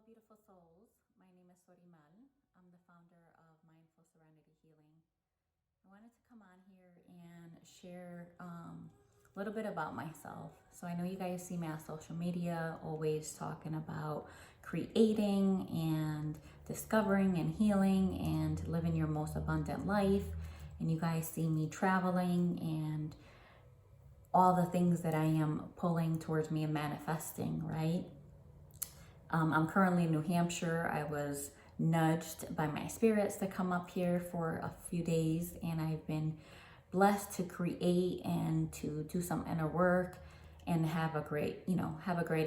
beautiful souls. My name is Sorimal. I'm the founder of Mindful Serenity Healing. I wanted to come on here and share a little bit about myself. So I know you guys see me on social media, always talking about creating and discovering and healing and living your most abundant life. And you guys see me traveling and all the things that I am pulling towards me and manifesting, right? I'm currently in New Hampshire. I was nudged by my spirits to come up here for a few days, and I've been blessed to create and to do some inner work and have a great,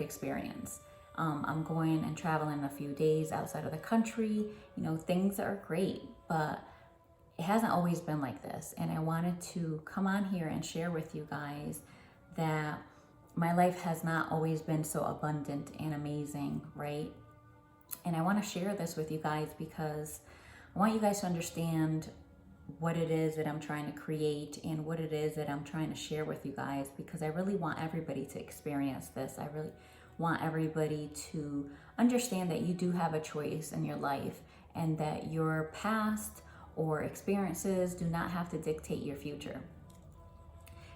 experience. I'm going and traveling a few days outside of the country. Things are great, but it hasn't always been like this. And I wanted to come on here and share with you guys that my life has not always been so abundant and amazing, right? And I want to share this with you guys because I want you guys to understand what it is that I'm trying to create and what it is that I'm trying to share with you guys, because I really want everybody to experience this. I really want everybody to understand that you do have a choice in your life and that your past or experiences do not have to dictate your future.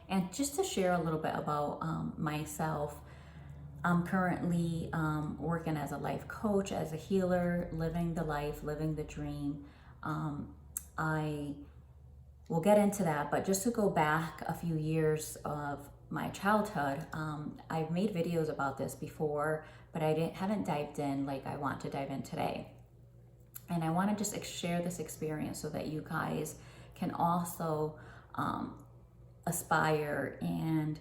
And just to share a little bit about myself, I'm currently working as a life coach, as a healer, living the life, living the dream. I will get into that, but just to go back a few years of my childhood, I've made videos about this before, but I haven't dived in like I want to dive in today. And I want to just share this experience so that you guys can also aspire and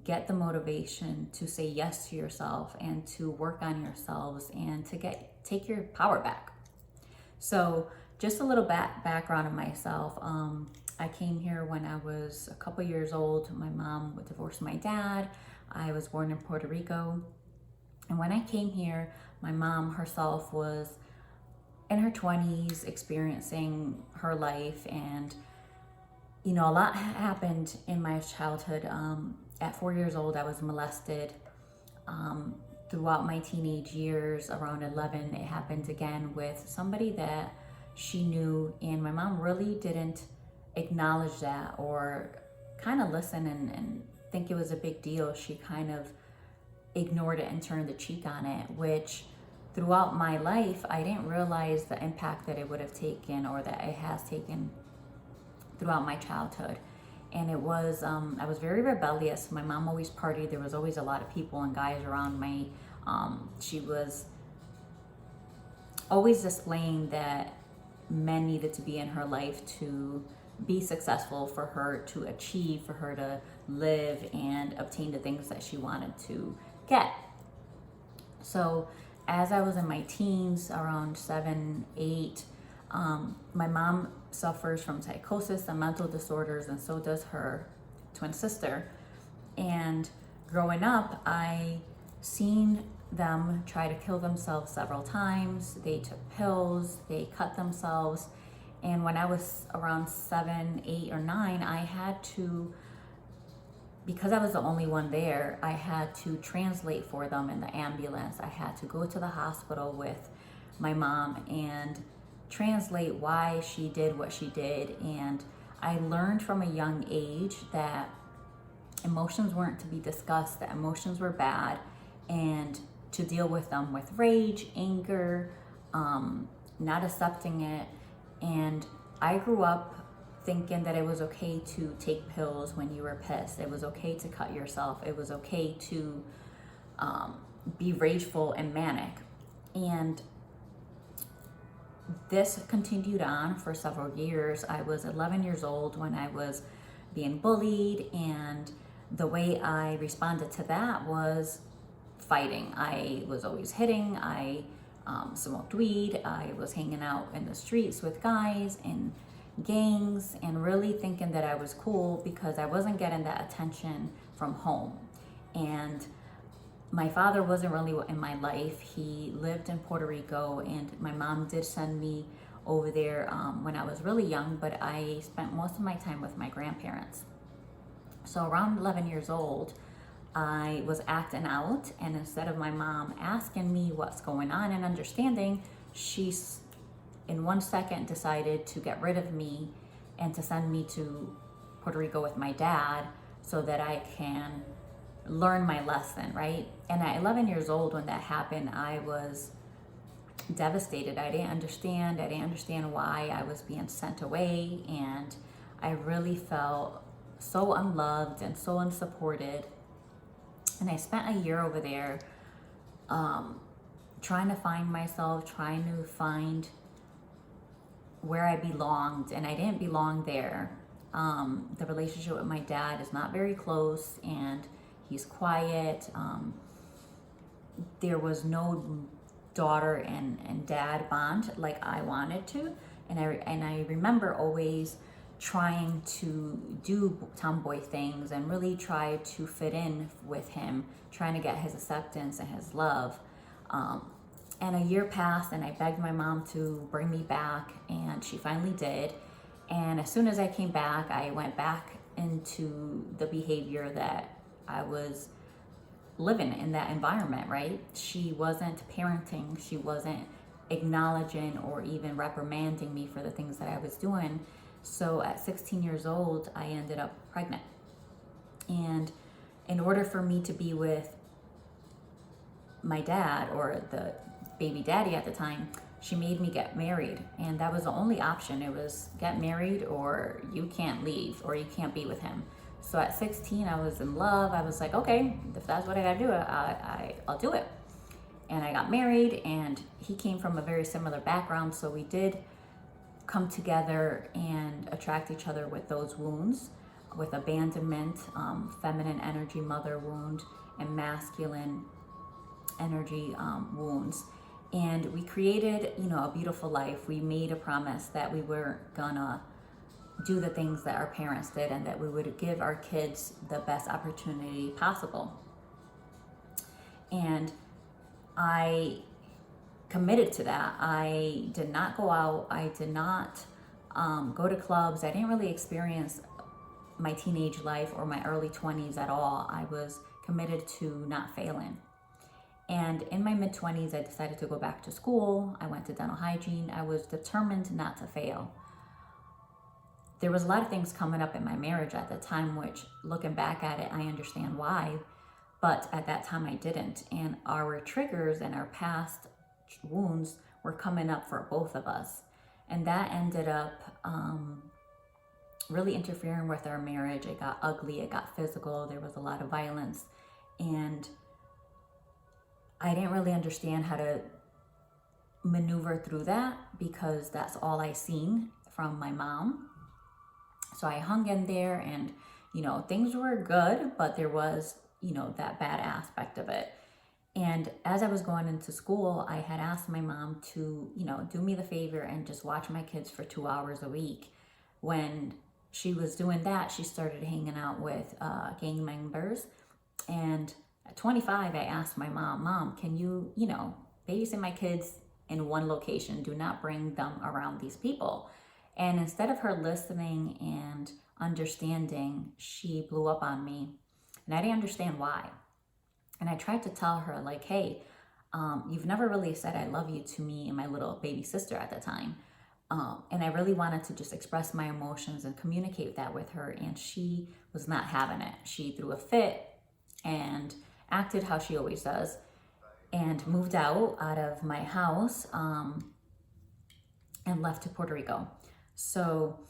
get the motivation to say yes to yourself and to work on yourselves and to take your power back. So just a little background of myself. I came here when I was a couple years old. My mom divorced my dad. I was born in Puerto Rico. And when I came here, my mom herself was in her 20s, experiencing her life, and a lot happened in my childhood. At 4 years old, I was molested. Throughout my teenage years, around 11, it happened again with somebody that she knew, and my mom really didn't acknowledge that or kind of listen and think it was a big deal. She kind of ignored it and turned the cheek on it, which throughout my life, I didn't realize the impact that it would have taken or that it has taken throughout my childhood. And it was, I was very rebellious. My mom always partied. There was always a lot of people and guys around me. She was always displaying that men needed to be in her life to be successful, for her to achieve, for her to live and obtain the things that she wanted to get. So as I was in my teens, around 7, 8, my mom suffers from psychosis and mental disorders, and so does her twin sister. And growing up, I seen them try to kill themselves several times. They took pills, they cut themselves. And when I was around 7, 8, or 9, I had to, because I was the only one there, I had to translate for them in the ambulance. I had to go to the hospital with my mom and translate why she did what she did. And I learned from a young age that emotions weren't to be discussed, that emotions were bad, and to deal with them with rage, anger, not accepting it. And I grew up thinking that it was okay to take pills when you were pissed. It was okay to cut yourself. It was okay to be rageful and manic. And this continued on for several years. I was 11 years old when I was being bullied, and the way I responded to that was fighting. I was always hitting. I smoked weed. I was hanging out in the streets with guys and gangs and really thinking that I was cool because I wasn't getting that attention from home. And my father wasn't really in my life. He lived in Puerto Rico, and my mom did send me over there when I was really young, but I spent most of my time with my grandparents. So around 11 years old, I was acting out, and instead of my mom asking me what's going on and understanding, she's in 1 second decided to get rid of me and to send me to Puerto Rico with my dad so that I can learn my lesson, right? And at 11 years old when that happened, I was devastated. I didn't understand why I was being sent away, and I really felt so unloved and so unsupported. And I spent a year over there trying to find myself, trying to find where I belonged, and I didn't belong there. The relationship with my dad is not very close, and he's quiet. There was no daughter and dad bond like I wanted to, and I remember always trying to do tomboy things and really try to fit in with him, trying to get his acceptance and his love. And a year passed, and I begged my mom to bring me back, and she finally did. And as soon as I came back, I went back into the behavior that I was living in, that environment, right? She wasn't parenting, she wasn't acknowledging or even reprimanding me for the things that I was doing. So at 16 years old, I ended up pregnant. And in order for me to be with my dad, or the baby daddy at the time, she made me get married. And that was the only option. It was get married or you can't leave, or you can't be with him. So at 16, I was in love. I was like, okay, if that's what I gotta do, I'll do it. And I got married, and he came from a very similar background. So we did come together and attract each other with those wounds, with abandonment, feminine energy mother wound, and masculine energy wounds. And we created, a beautiful life. We made a promise that we were gonna do the things that our parents did, and that we would give our kids the best opportunity possible. And I committed to that. I did not go out. I did not go to clubs. I didn't really experience my teenage life or my early 20s at all. I was committed to not failing. And in my mid-20s, I decided to go back to school. I went to dental hygiene. I was determined not to fail. There was a lot of things coming up in my marriage at the time, which, looking back at it, I understand why. But at that time, I didn't. And our triggers and our past wounds were coming up for both of us. And that ended up really interfering with our marriage. It got ugly. It got physical. There was a lot of violence. And I didn't really understand how to maneuver through that, because that's all I seen from my mom. So I hung in there, and, things were good, but there was, that bad aspect of it. And as I was going into school, I had asked my mom to, do me the favor and just watch my kids for 2 hours a week. When she was doing that, she started hanging out with gang members. And at 25, I asked my mom, can you, babysit my kids in one location? Do not bring them around these people. And instead of her listening and understanding, she blew up on me. And I didn't understand why. And I tried to tell her, like, hey, you've never really said I love you to me and my little baby sister at the time. And I really wanted to just express my emotions and communicate that with her. And she was not having it. She threw a fit and acted how she always does, and moved out of my house and left to Puerto Rico. So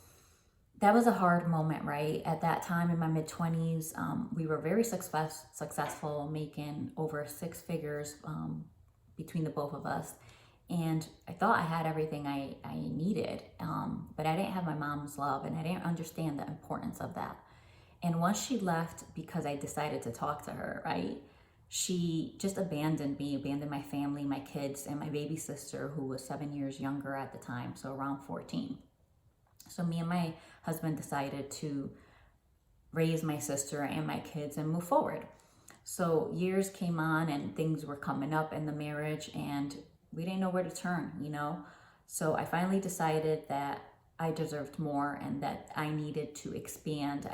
that was a hard moment, right? At that time in my mid-20s, we were very successful, making over 6 figures between the both of us. And I thought I had everything I needed, but I didn't have my mom's love, and I didn't understand the importance of that. And once she left, because I decided to talk to her, right? She just abandoned me, abandoned my family, my kids, and my baby sister, who was 7 years younger at the time, so around 14. So me and my husband decided to raise my sister and my kids and move forward. So years came on, and things were coming up in the marriage, and we didn't know where to turn, So I finally decided that I deserved more, and that I needed to expand.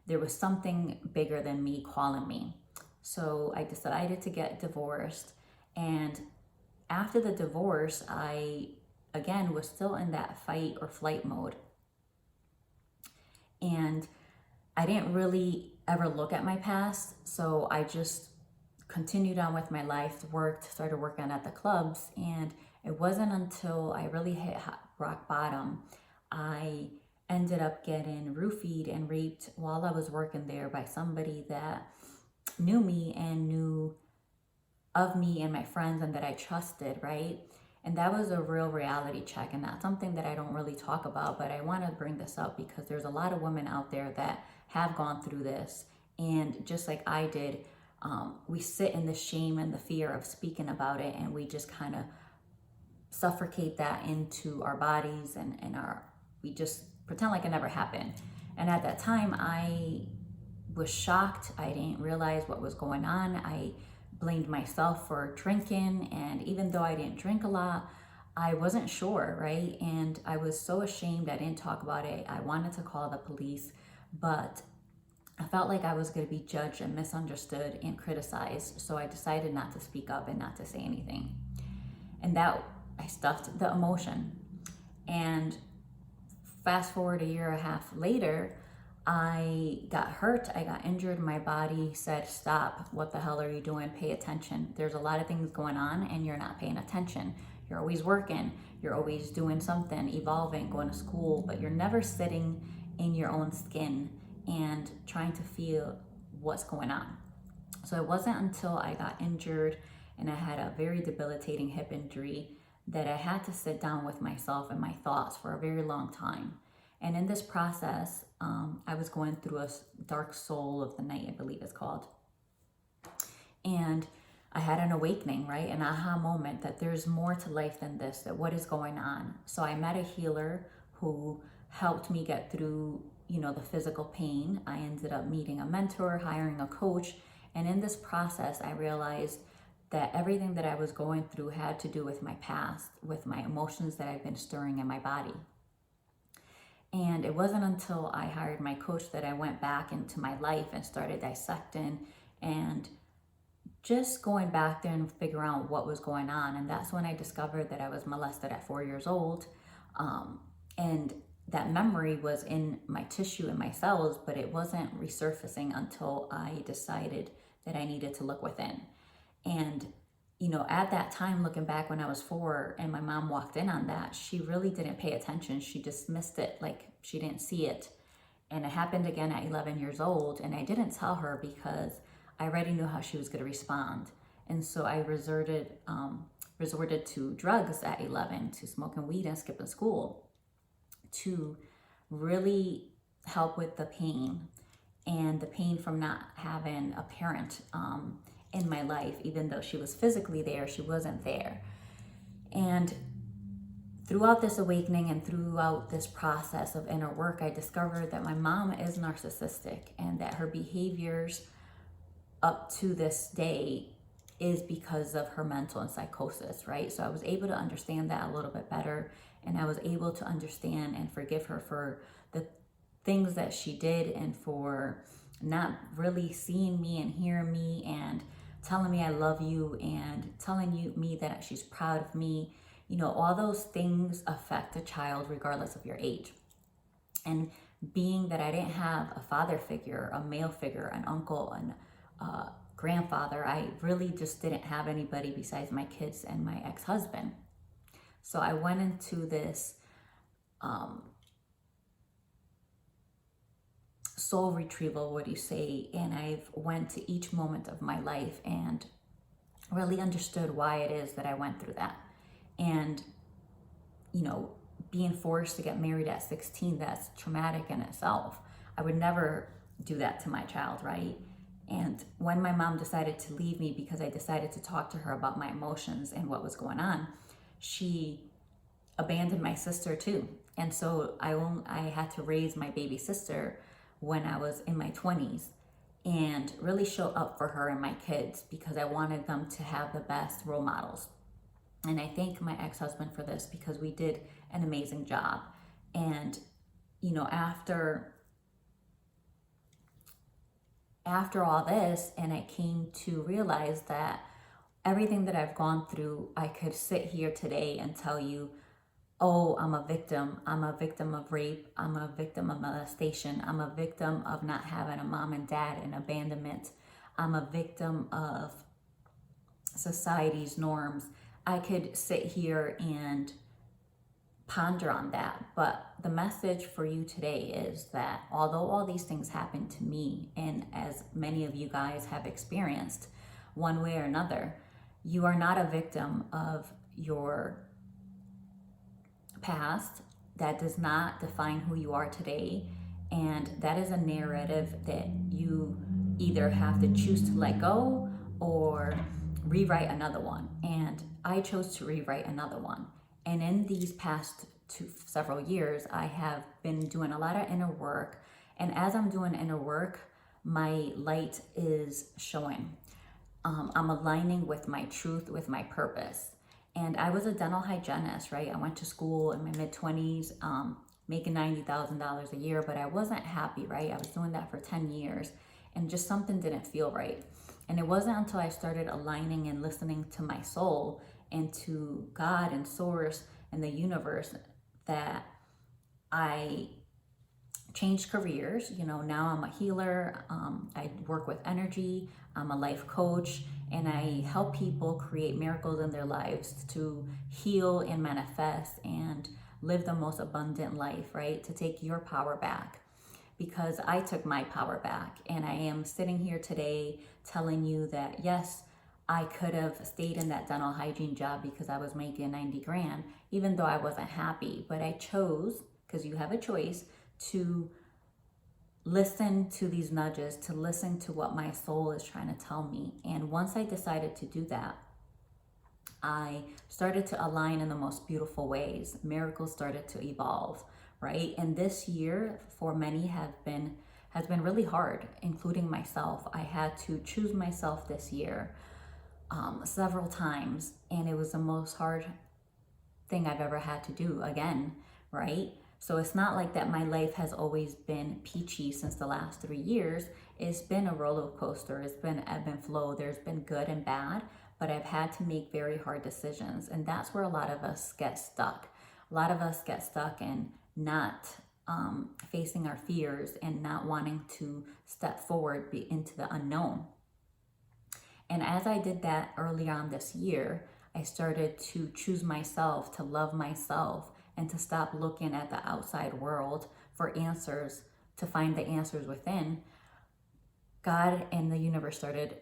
There was something bigger than me calling me. So I decided to get divorced. And after the divorce, I, again, was still in that fight or flight mode. And I didn't really ever look at my past. So I just continued on with my life, started working at the clubs. And it wasn't until I really hit rock bottom, I ended up getting roofied and raped while I was working there by somebody that knew me and knew of me and my friends and that I trusted, right? And that was a real reality check, and that's something that I don't really talk about, but I want to bring this up because there's a lot of women out there that have gone through this. And just like I did, we sit in the shame and the fear of speaking about it, and we just kind of suffocate that into our bodies, and we just pretend like it never happened. And at that time, I was shocked. I didn't realize what was going on. I blamed myself for drinking, and even though I didn't drink a lot, I wasn't sure, right? And I was so ashamed. I didn't talk about it. I wanted to call the police, but I felt like I was going to be judged and misunderstood and criticized. So I decided not to speak up and not to say anything. And that, I stuffed the emotion. And fast forward a year and a half later, I got hurt, I got injured, my body said, stop, what the hell are you doing? Pay attention. There's a lot of things going on and you're not paying attention. You're always working, you're always doing something, evolving, going to school, but you're never sitting in your own skin and trying to feel what's going on. So it wasn't until I got injured and I had a very debilitating hip injury that I had to sit down with myself and my thoughts for a very long time. And in this process, I was going through a dark soul of the night, I believe it's called. And I had an awakening, right? An aha moment that there's more to life than this, that what is going on. So I met a healer who helped me get through, the physical pain. I ended up meeting a mentor, hiring a coach. And in this process, I realized that everything that I was going through had to do with my past, with my emotions that I've been stirring in my body. And it wasn't until I hired my coach that I went back into my life and started dissecting and just going back there and figure out what was going on. And that's when I discovered that I was molested at 4 years old. And that memory was in my tissue and my cells, but it wasn't resurfacing until I decided that I needed to look within. And at that time, looking back when I was 4 and my mom walked in on that, she really didn't pay attention. She dismissed it like she didn't see it. And it happened again at 11 years old. And I didn't tell her because I already knew how she was going to respond. And so I resorted to drugs at 11, to smoking weed and skipping school to really help with the pain, and the pain from not having a parent in my life. Even though she was physically there, she wasn't there. And throughout this awakening and throughout this process of inner work, I discovered that my mom is narcissistic and that her behaviors up to this day is because of her mental and psychosis, right? So I was able to understand that a little bit better, and I was able to understand and forgive her for the things that she did and for not really seeing me and hearing me and telling me I love you and telling me that she's proud of me. All those things affect a child regardless of your age. And being that I didn't have a father figure, a male figure, an uncle, an grandfather, I really just didn't have anybody besides my kids and my ex-husband. So I went into this soul retrieval, what do you say? And I've went to each moment of my life and really understood why it is that I went through that. And, being forced to get married at 16, that's traumatic in itself. I would never do that to my child, right? And when my mom decided to leave me because I decided to talk to her about my emotions and what was going on, she abandoned my sister too. And so I had to raise my baby sister when I was in my 20s and really show up for her and my kids because I wanted them to have the best role models. And I thank my ex-husband for this because we did an amazing job. And, after after all this, and I came to realize that everything that I've gone through, I could sit here today and tell you, oh, I'm a victim. I'm a victim of rape. I'm a victim of molestation. I'm a victim of not having a mom and dad and abandonment. I'm a victim of society's norms. I could sit here and ponder on that. But the message for you today is that although all these things happened to me, and as many of you guys have experienced one way or another, you are not a victim of your past. That does not define who you are today. And that is a narrative that you either have to choose to let go or rewrite another one. And I chose to rewrite another one. And in these past several years, I have been doing a lot of inner work. And as I'm doing inner work, my light is showing. I'm aligning with my truth, with my purpose. And I was a dental hygienist, right? I went to school in my mid-20s, making $90,000 a year, but I wasn't happy, right? I was doing that for 10 years and just something didn't feel right. And it wasn't until I started aligning and listening to my soul and to God and Source and the universe that I changed careers. You know, now I'm a healer. I work with energy. I'm a life coach, and I help people create miracles in their lives to heal and manifest and live the most abundant life, right? To take your power back, because I took my power back, and I am sitting here today telling you that yes, I could have stayed in that dental hygiene job because I was making 90 grand, even though I wasn't happy. But I chose, because you have a choice, to listen to these nudges, to listen to what my soul is trying to tell me. And once I decided to do that, I started to align in the most beautiful ways. Miracles started to evolve, right? And this year for many has been really hard, including myself. I had to choose myself this year several times, and it was the most hard thing I've ever had to do again, right? So it's not like that my life has always been peachy since the last 3 years. It's been a roller coaster. It's been ebb and flow. There's been good and bad, but I've had to make very hard decisions. And that's where a lot of us get stuck. A lot of us get stuck in not facing our fears and not wanting to step forward into the unknown. And as I did that early on this year, I started to choose myself, to love myself, and to stop looking at the outside world for answers, to find the answers within. God and the universe started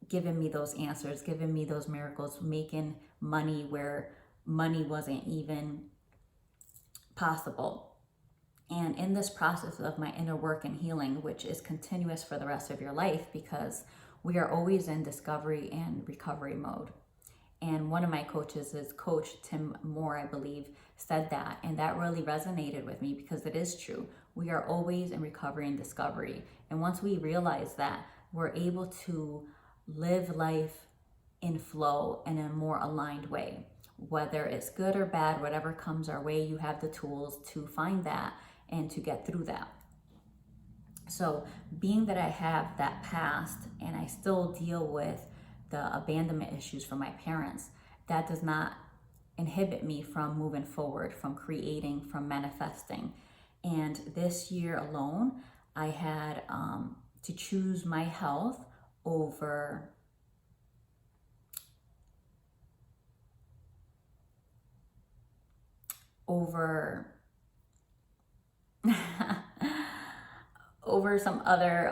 giving me those answers, giving me those miracles, making money where money wasn't even possible. And in this process of my inner work and healing, which is continuous for the rest of your life, because we are always in discovery and recovery mode. And one of my coaches is Coach Tim Moore, I believe, said that. And that really resonated with me because it is true. We are always in recovery and discovery. And once we realize that, we're able to live life in flow in a more aligned way. Whether it's good or bad, whatever comes our way, you have the tools to find that and to get through that. So being that I have that past and I still deal with the abandonment issues from my parents, that does not inhibit me from moving forward, from creating, from manifesting. And this year alone, I had to choose my health over over some other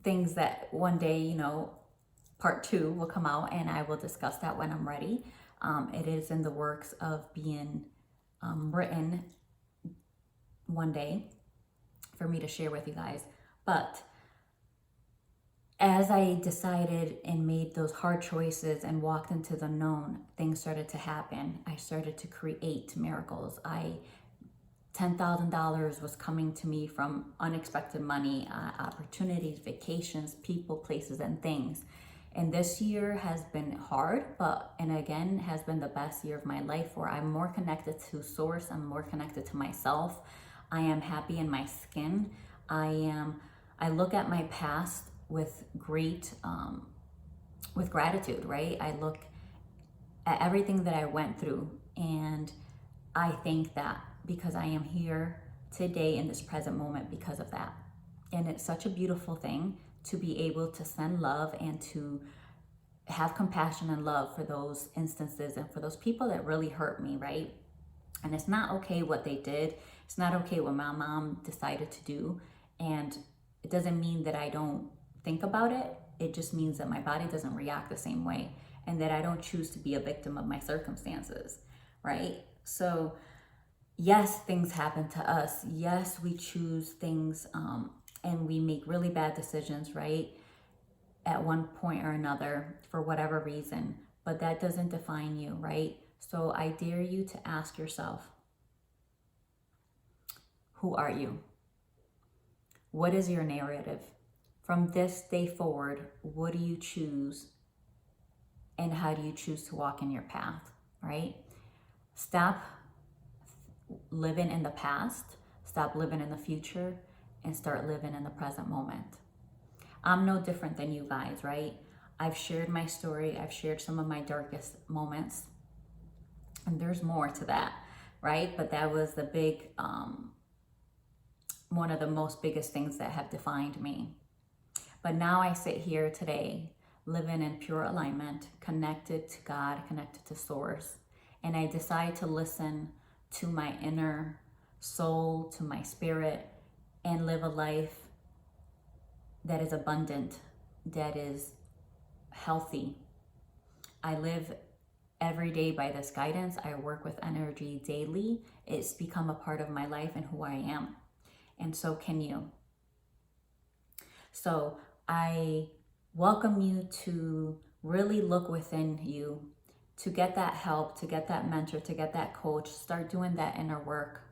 things that one day, you know, part 2 will come out and I will discuss that when I'm ready. It is in the works of being written one day for me to share with you guys. But as I decided and made those hard choices and walked into the known, things started to happen. I started to create miracles. $10,000 was coming to me from unexpected money, opportunities, vacations, people, places, and things. And this year has been hard, and again, has been the best year of my life, where I'm more connected to Source. I'm more connected to myself. I am happy in my skin. I am I look at my past with with gratitude, right? I look at everything that I went through, and I think that because I am here today in this present moment because of that. And it's such a beautiful thing to be able to send love and to have compassion and love for those instances and for those people that really hurt me, right? And it's not okay what they did. It's not okay what my mom decided to do. And it doesn't mean that I don't think about it. It just means that my body doesn't react the same way and that I don't choose to be a victim of my circumstances, right? So yes, things happen to us. Yes, we choose things and we make really bad decisions, right? At one point or another for whatever reason, but that doesn't define you, right? So I dare you to ask yourself, who are you? What is your narrative? From this day forward, what do you choose? And how do you choose to walk in your path, right? Stop living in the past, stop living in the future, and start living in the present moment. I'm no different than you guys, right? I've shared my story. I've shared some of my darkest moments. And there's more to that, right? But that was the big, one of the most biggest things that have defined me. But now I sit here today, living in pure alignment, connected to God, connected to Source. And I decide to listen to my inner soul, to my spirit, and live a life that is abundant, that is healthy. I live every day by this guidance. I work with energy daily. It's become a part of my life and who I am. And so can you. So I welcome you to really look within you, to get that help, to get that mentor, to get that coach. Start doing that inner work.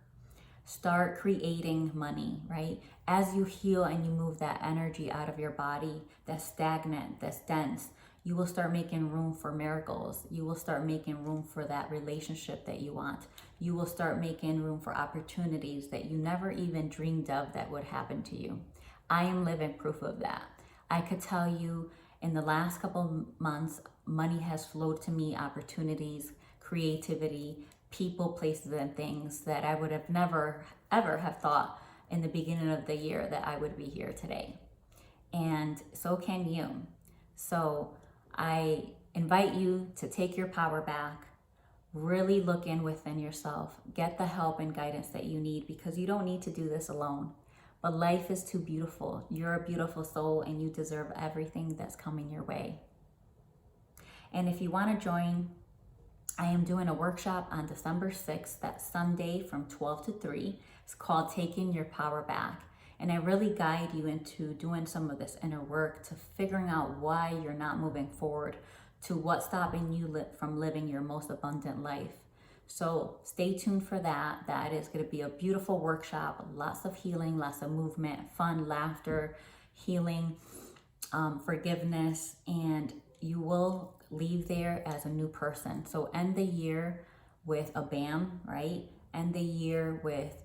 Start creating money, right? As you heal and you move that energy out of your body that's stagnant, that's dense, you will start making room for miracles. You will start making room for that relationship that you want. You will start making room for opportunities that you never even dreamed of that would happen to you. I am living proof of that. I could tell you in the last couple months, money has flowed to me, opportunities, creativity, people, places, and things that I would have never, ever have thought in the beginning of the year that I would be here today. And so can you. So I invite you to take your power back, really look in within yourself, get the help and guidance that you need, because you don't need to do this alone. But life is too beautiful. You're a beautiful soul and you deserve everything that's coming your way. And if you want to join, I am doing a workshop on December 6th, that's Sunday from 12 to 3. It's called Taking Your Power Back. And I really guide you into doing some of this inner work, to figuring out why you're not moving forward, to what's stopping you from living your most abundant life. So stay tuned for that. That is going to be a beautiful workshop, lots of healing, lots of movement, fun, laughter, healing, forgiveness, and you will leave there as a new person. So end the year with a BAM, right? End the year with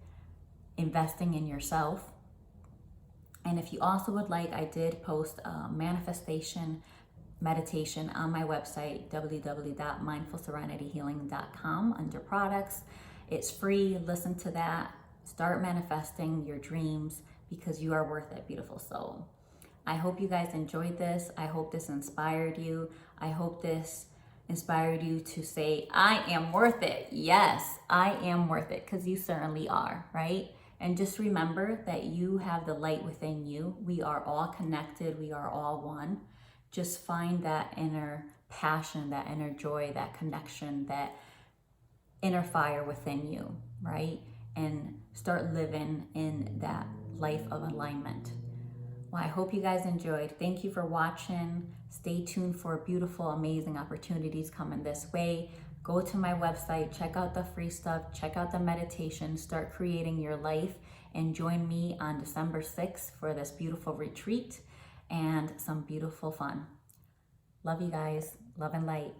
investing in yourself. And if you also would like, I did post a manifestation meditation on my website, www.mindfulserenityhealing.com, under products. It's free. Listen to that. Start manifesting your dreams, because you are worth it, beautiful soul. I hope you guys enjoyed this. I hope this inspired you. I hope this inspired you to say, I am worth it. Yes, I am worth it, because you certainly are, right? And just remember that you have the light within you. We are all connected. We are all one. Just find that inner passion, that inner joy, that connection, that inner fire within you, right? And start living in that life of alignment. Well, I hope you guys enjoyed. Thank you for watching. Stay tuned for beautiful, amazing opportunities coming this way. Go to my website, check out the free stuff, check out the meditation, start creating your life, and join me on December 6th for this beautiful retreat and some beautiful fun. Love you guys. Love and light.